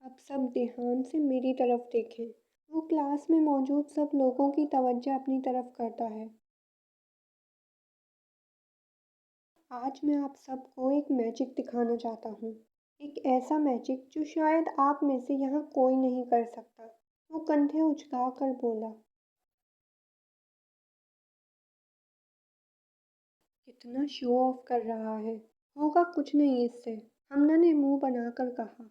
अब सब ध्यान से मेरी तरफ देखें। वो क्लास में मौजूद सब लोगों की तवज्जो अपनी तरफ करता है। आज मैं आप सबको एक मैजिक दिखाना चाहता हूँ। एक ऐसा मैजिक जो शायद आप में से यहाँ कोई नहीं कर सकता। वो कंधे उचका कर बोला। कितना शो ऑफ कर रहा है। होगा कुछ नहीं इससे। हमना ने मुंह बनाकर कहा।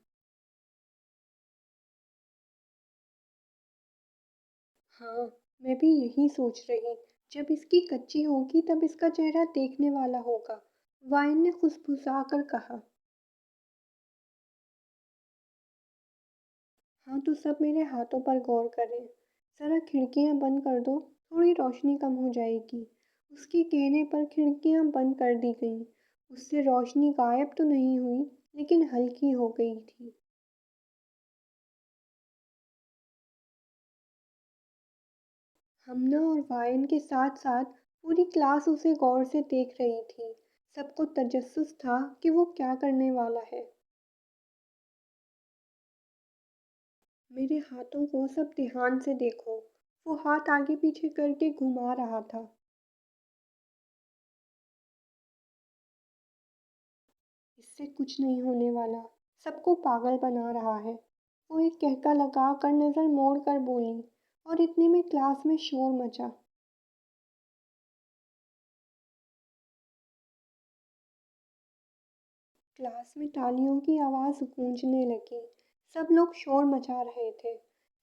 हाँ, मैं भी यही सोच रही। जब इसकी कच्ची होगी तब इसका चेहरा देखने वाला होगा। वाइन ने फुसफुसा कर कहा। हाँ तो सब मेरे हाथों पर गौर करें। ज़रा खिड़कियाँ बंद कर दो, थोड़ी रोशनी कम हो जाएगी। उसके कहने पर खिड़कियाँ बंद कर दी गईं। उससे रोशनी गायब तो नहीं हुई, लेकिन हल्की हो गई थी। हमना और वायन के साथ साथ पूरी क्लास उसे गौर से देख रही थी। सबको तजस्सुस था कि वो क्या करने वाला है। मेरे हाथों को सब ध्यान से देखो। वो हाथ आगे पीछे करके घुमा रहा था। इससे कुछ नहीं होने वाला। सबको पागल बना रहा है। वो एक कहका लगा कर नज़र मोड़ कर बोली। और इतने में क्लास में शोर मचा। क्लास में तालियों की आवाज़ गूंजने लगी। सब लोग शोर मचा रहे थे।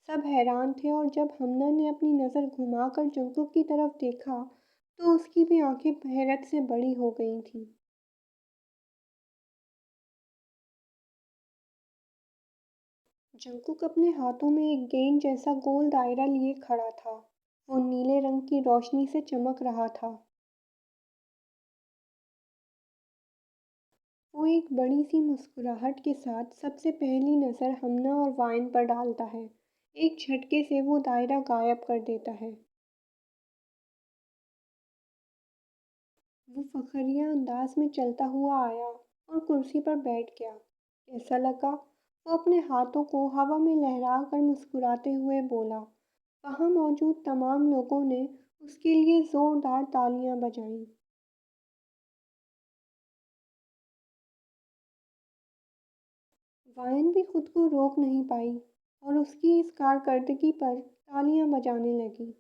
सब हैरान थे और जब हमना ने अपनी नज़र घुमाकर जंकुक की तरफ देखा तो उसकी भी आंखें हैरत से बड़ी हो गई थीं। जंकुक अपने हाथों में एक गेंद जैसा गोल दायरा लिए खड़ा था। वो नीले रंग की रोशनी से चमक रहा था। वो एक बड़ी सी मुस्कुराहट के साथ सबसे पहली नज़र हमना और वाइन पर डालता है। एक झटके से वो दायरा गायब कर देता है। वो फखरिया अंदाज में चलता हुआ आया और कुर्सी पर बैठ गया। कैसा लगा? वो अपने हाथों को हवा में लहरा कर मुस्कुराते हुए बोला। वहाँ मौजूद तमाम लोगों ने उसके लिए जोरदार तालियां बजाईं। वायन भी खुद को रोक नहीं पाई और उसकी इस कारकर्दगी पर तालियां बजाने लगी।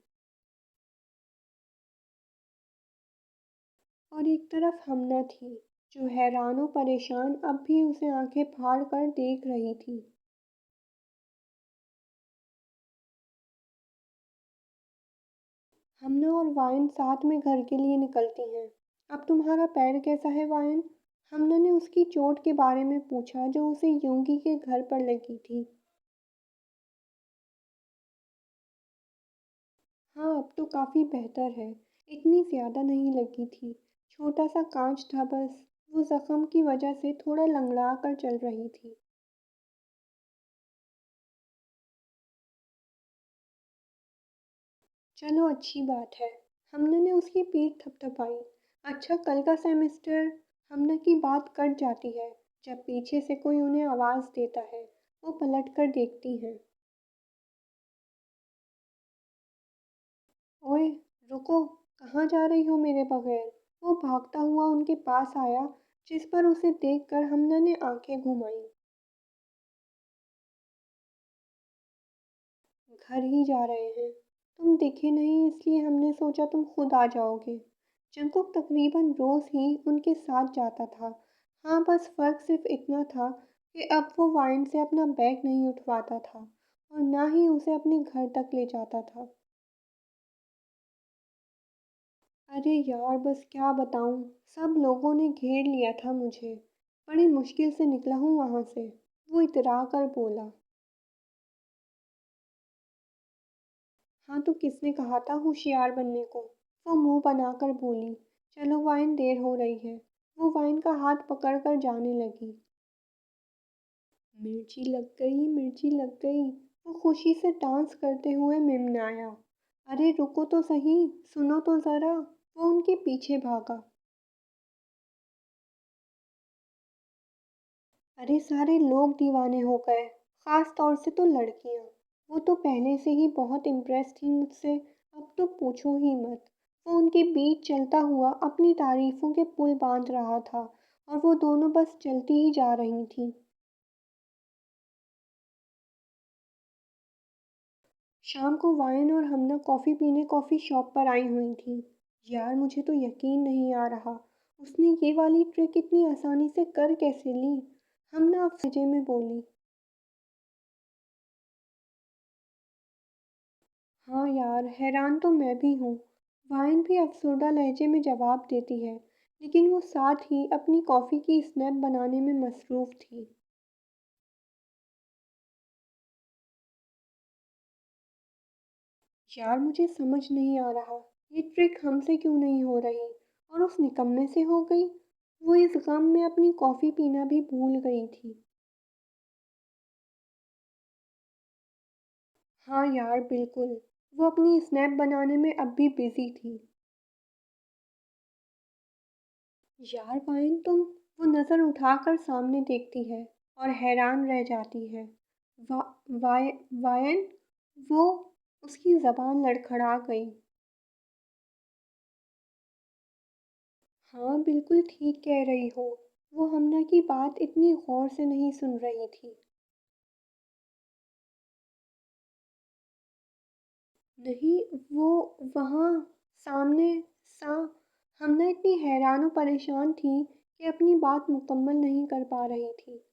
और एक तरफ हमना थी, जो हैरान और परेशान अब भी उसे आंखें फाड़ कर देख रही थी। हमना और वायन साथ में घर के लिए निकलती हैं। अब तुम्हारा पैर कैसा है वायन? हमना ने उसकी चोट के बारे में पूछा जो उसे योंगी के घर पर लगी थी। हाँ अब तो काफ़ी बेहतर है। इतनी ज़्यादा नहीं लगी थी। छोटा सा कांच था बस। वो जख्म की वजह से थोड़ा लंगड़ा कर चल रही थी। चलो अच्छी बात है। हमने ने उसकी पीठ थपथपाई। अच्छा कल का सेमेस्टर। हमने की बात कट जाती है जब पीछे से कोई उन्हें आवाज़ देता है। वो पलट कर देखती हैं। ओए रुको, कहाँ जा रही हो मेरे बगैर? वो भागता हुआ उनके पास आया, जिस पर उसे देखकर हमने ने आंखें घुमाई। घर ही जा रहे हैं। तुम दिखे नहीं इसलिए हमने सोचा तुम खुद आ जाओगे। जंकुक तकरीबन रोज़ ही उनके साथ जाता था। हाँ बस फ़र्क सिर्फ इतना था कि अब वो वाइन से अपना बैग नहीं उठवाता था और ना ही उसे अपने घर तक ले जाता था। अरे यार बस क्या बताऊँ। सब लोगों ने घेर लिया था मुझे। बड़ी मुश्किल से निकला हूँ वहाँ से। वो इतरा कर बोला। हाँ तो किसने कहा था होशियार बनने को? वो मुंह बनाकर बोली। चलो वाइन देर हो रही है। वो वाइन का हाथ पकड़कर जाने लगी। मिर्ची लग गई, मिर्ची लग गई। वो खुशी से डांस करते हुए मिमनाया। अरे रुको तो सही, सुनो तो जरा। वो उनके पीछे भागा। अरे सारे लोग दीवाने हो गए। ख़ास तौर से तो लड़कियाँ। वो तो पहले से ही बहुत इम्प्रेस थी मुझसे, अब तो पूछो ही मत। वो उनके बीच चलता हुआ अपनी तारीफ़ों के पुल बाँध रहा था और वो दोनों बस चलती ही जा रही थीं। शाम को वाइन और हमना कॉफ़ी पीने कॉफ़ी शॉप पर आई हुई थीं। यार मुझे तो यकीन नहीं आ रहा, उसने ये वाली ट्रिक इतनी आसानी से कर कैसे ली? हमना अफ़सोस में बोली। हाँ यार, हैरान तो मैं भी हूँ। वाइन भी अफसरदा लहजे में जवाब देती है, लेकिन वो साथ ही अपनी कॉफ़ी की स्नैप बनाने में मसरूफ़ थी। यार मुझे समझ नहीं आ रहा, ये ट्रिक हमसे क्यों नहीं हो रही और उस निकम्मे से हो गई? वो इस गम में अपनी कॉफ़ी पीना भी भूल गई थी। हाँ यार, बिल्कुल। वो अपनी स्नैप बनाने में अब भी बिज़ी थी। यार वाइन तुम, वो नज़र उठाकर सामने देखती है और हैरान रह जाती है। वा, वाय वायन, वो, उसकी ज़बान लड़खड़ा गई। हाँ बिल्कुल ठीक कह रही हो। वो हमना की बात इतनी गौर से नहीं सुन रही थी। नहीं, वो वहाँ सामने सा हमना इतनी हैरान और परेशान थी कि अपनी बात मुकम्मल नहीं कर पा रही थी।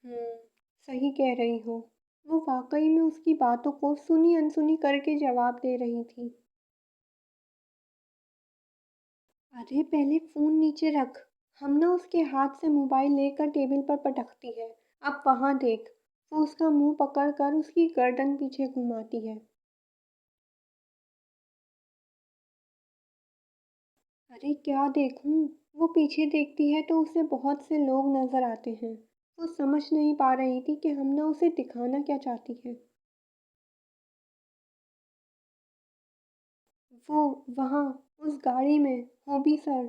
हुँ, सही कह रही हो। वो वाक़ई में उसकी बातों को सुनी-अनसुनी करके जवाब दे रही थी। अरे पहले फ़ोन नीचे रख। हम ना उसके हाथ से मोबाइल लेकर टेबल पर पटकती है। अब वहाँ देख। वो उसका मुँह पकड़कर उसकी गर्दन पीछे घुमाती है। अरे क्या देखूँ? वो पीछे देखती है तो उसे बहुत से लोग नज़र आते हैं। वो समझ नहीं पा रही थी कि हम ना उसे दिखाना क्या चाहती है। वो वहाँ उस गाड़ी में, हॉबी सर,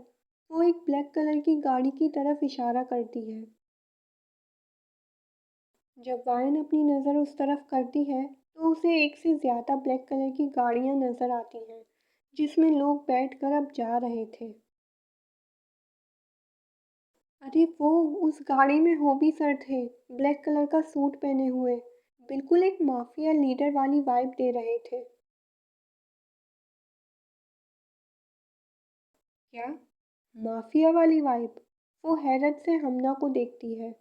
वो एक ब्लैक कलर की गाड़ी की तरफ इशारा करती है। जब वायन अपनी नज़र उस तरफ करती है तो उसे एक से ज़्यादा ब्लैक कलर की गाड़ियाँ नज़र आती हैं जिसमें लोग बैठकर अब जा रहे थे। अरे वो उस गाड़ी में हॉबी सर थे, ब्लैक कलर का सूट पहने हुए, बिल्कुल एक माफिया लीडर वाली वाइब दे रहे थे। क्या? माफिया वाली वाइब? वो हैरत से हमना को देखती है।